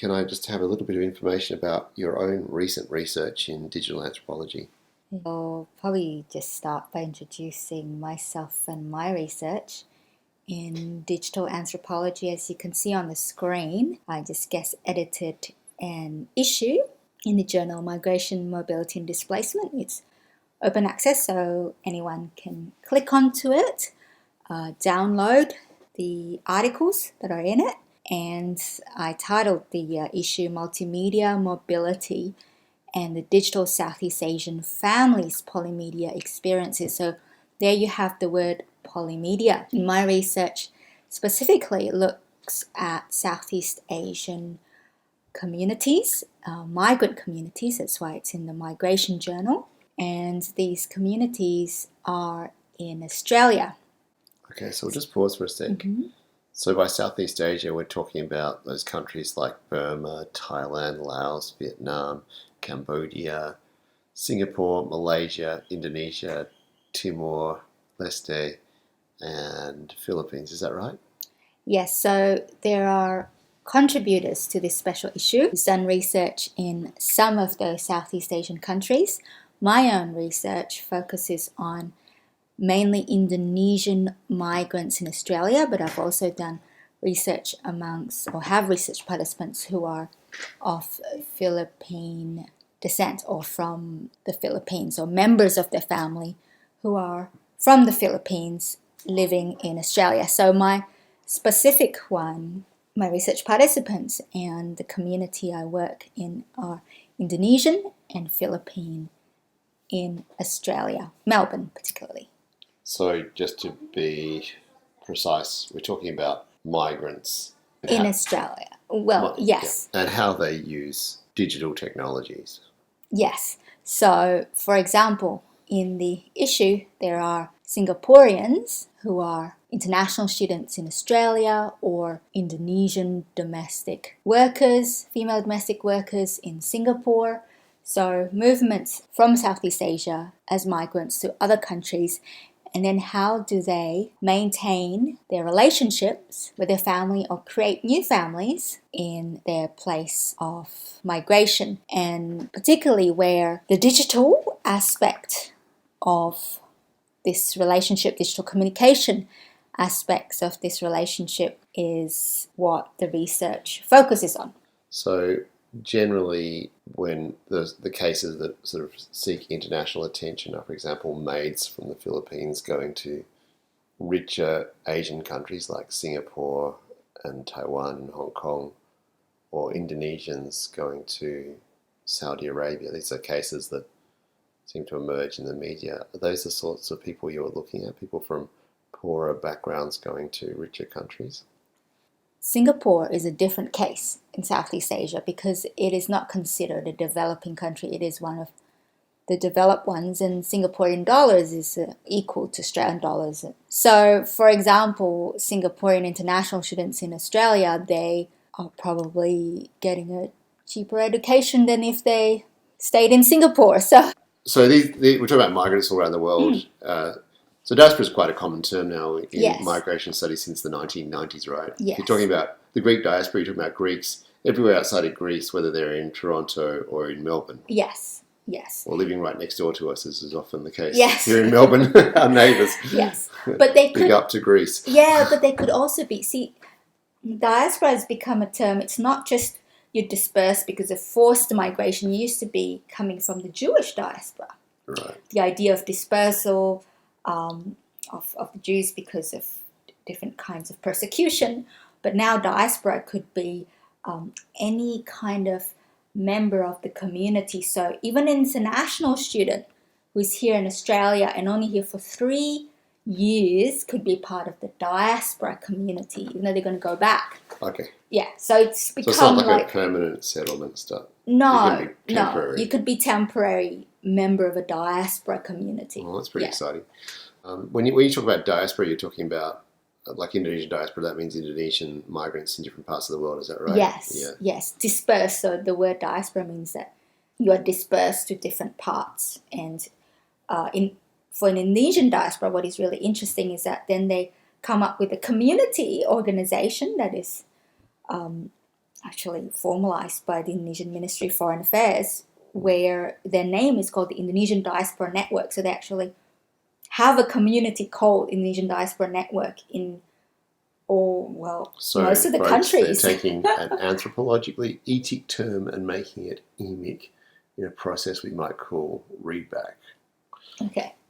can I just have a little bit of information about your own recent research in digital anthropology? I'll probably just start by introducing myself and my research in digital anthropology. As you can see on the screen, I just guest edited an issue in the journal Migration, Mobility and Displacement. It's open access, so anyone can click onto it, download the articles that are in it, and I titled the issue Multimedia, Mobility and the Digital Southeast Asian Families Polymedia Experiences. So there you have the word polymedia. My research specifically looks at Southeast Asian communities, migrant communities, that's why it's in the Migration Journal, and these communities are in Australia. Okay, so we'll just pause for a sec. Mm-hmm. So by Southeast Asia, we're talking about those countries like Burma, Thailand, Laos, Vietnam, Cambodia, Singapore, Malaysia, Indonesia, Timor-Leste, and Philippines. Is that right? Yes, so there are contributors to this special issue who's done research in some of those Southeast Asian countries. My own research focuses on mainly Indonesian migrants in Australia, but I've also done research have research participants who are of Philippine descent or from the Philippines, or members of their family who are from the Philippines living in Australia. So my specific one, my research participants and the community I work in are Indonesian and Philippine in Australia, Melbourne particularly. So just to be precise, we're talking about migrants. In Australia. Well, yes. Yeah, and how they use digital technologies. Yes. So, for example, in the issue, there are Singaporeans who are international students in Australia or Indonesian domestic workers, female domestic workers in Singapore. So movements from Southeast Asia as migrants to other countries, and then how do they maintain their relationships with their family or create new families in their place of migration, and particularly where the digital aspect of this relationship, digital communication aspects of this relationship is what the research focuses on. So generally, when the cases that sort of seek international attention are, for example, maids from the Philippines going to richer Asian countries like Singapore and Taiwan and Hong Kong, or Indonesians going to Saudi Arabia. These are cases that seem to emerge in the media. Are those the sorts of people you're looking at, people from poorer backgrounds going to richer countries? Singapore is a different case in Southeast Asia because it is not considered a developing country. It is one of the developed ones, and Singaporean dollars is equal to Australian dollars. So, for example, Singaporean international students in Australia, they are probably getting a cheaper education than if they stayed in Singapore. So we're talking about migrants all around the world. So diaspora is quite a common term now in Yes. migration studies since the 1990s, right? Yes. You're talking about the Greek diaspora, you're talking about Greeks everywhere outside of Greece, whether they're in Toronto or in Melbourne. Yes. Or living right next door to us, as is often the case. Yes. Here in Melbourne, our neighbours. Yes. But they could... Big up to Greece. Yeah, but they could also be... See, diaspora has become a term. It's not just you're dispersed because of forced migration. You used to be coming from the Jewish diaspora. Right. The idea of dispersal of the Jews because of different kinds of persecution. But now diaspora could be any kind of member of the community. So even an international student who's here in Australia and only here for 3 years could be part of the diaspora community, even though they're going to go back. Okay. Yeah, so it's become so it's not like a permanent settlement stuff. No. You could be temporary member of a diaspora community. Oh, that's pretty exciting. When you talk about diaspora, you're talking about like Indonesian diaspora. That means Indonesian migrants in different parts of the world. Is that right? Yes. Yeah. Yes. Dispersed. So the word diaspora means that you are dispersed to different parts. And for an Indonesian diaspora, what is really interesting is that then they come up with a community organization that is actually formalized by the Indonesian Ministry of Foreign Affairs, where their name is called the Indonesian Diaspora Network. So they actually have a community called Indonesian Diaspora Network in most of the folks, countries. they're taking an anthropologically etic term and making it emic in a process we might call readback. Okay.